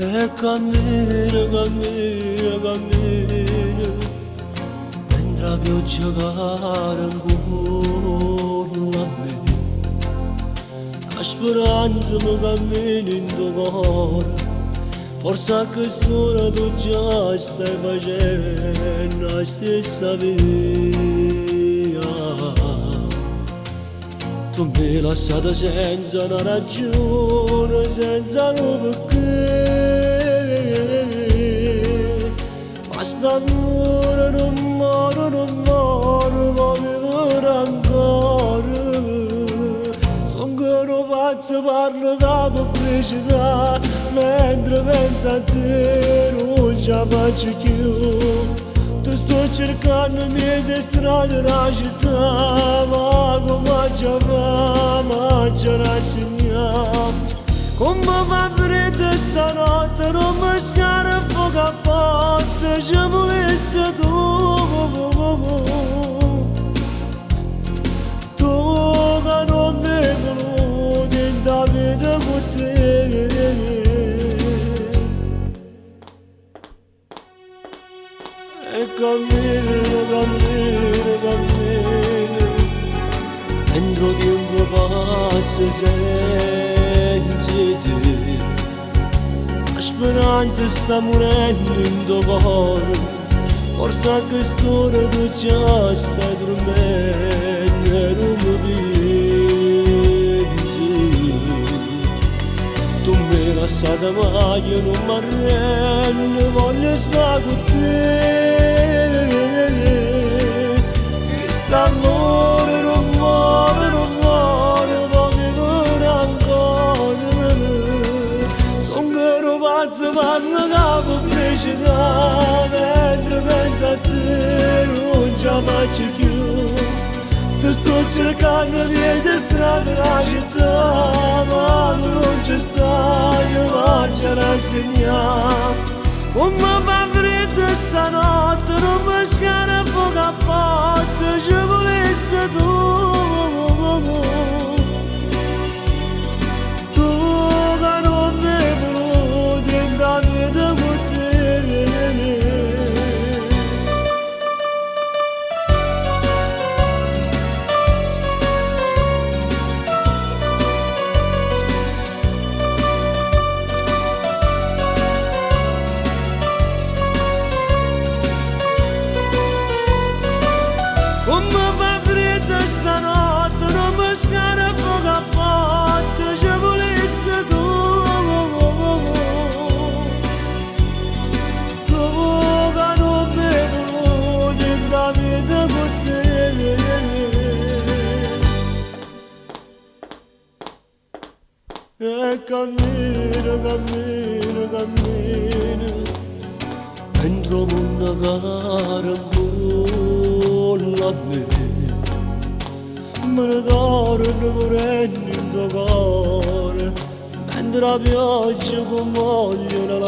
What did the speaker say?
E cammino, cammino, cammino, mentre la pioggia cara ancora a me. La speranza mi cammina in tuo cuore, forse a quest'ora tu già stai facendo la stessa via. Tu mi hai lasciato senza una ragione, senza un perché. Ma st'amore non muore, non muore, ma vivere ancora. Sono ancora pazzo, parlo da pubblicità, mentre penso a te non ce la faccio più. Tu sto cercando le mie strade della città, ma come ci fa, ma ci rassegniamo. Come fa freddo stanotte, non mi scara fuoco a botte, ci volesse tu. Tu che non mi hai voluto in da vita con te. E cammino, cammino, cammino, dentro di un tuo passo senza te. La speranza sta morendo in tuo cuore, forse a quest'ora tu già stai dormendo e non mi pensi. Tu mi hai lasciato ma io non mi arrendo, voglio stare con te. Che st'amore non muore, non muore, ma vivere ancora. Sono ancora pazzo, parlo da pubblicità, mentre penso a te non ce la faccio più. Ti sto cercando le mie strade della città, ma tu non ci stai, ma ci rassegniamo. Come fa freddo stanotte, non mi scara fuoco a botte, ci volesse tu. Tu che non mi hai voluto in da vita con te. Come fa freddo stanotte, non mi scara fuoco a botte, ci volesse tu. Tu che non mi hai voluto in da vita con te. E cammino, cammino, cammino, dentro una gara ancora a me. Me ne torno morendo in tuo cuore, mentre la pioggia con voglia la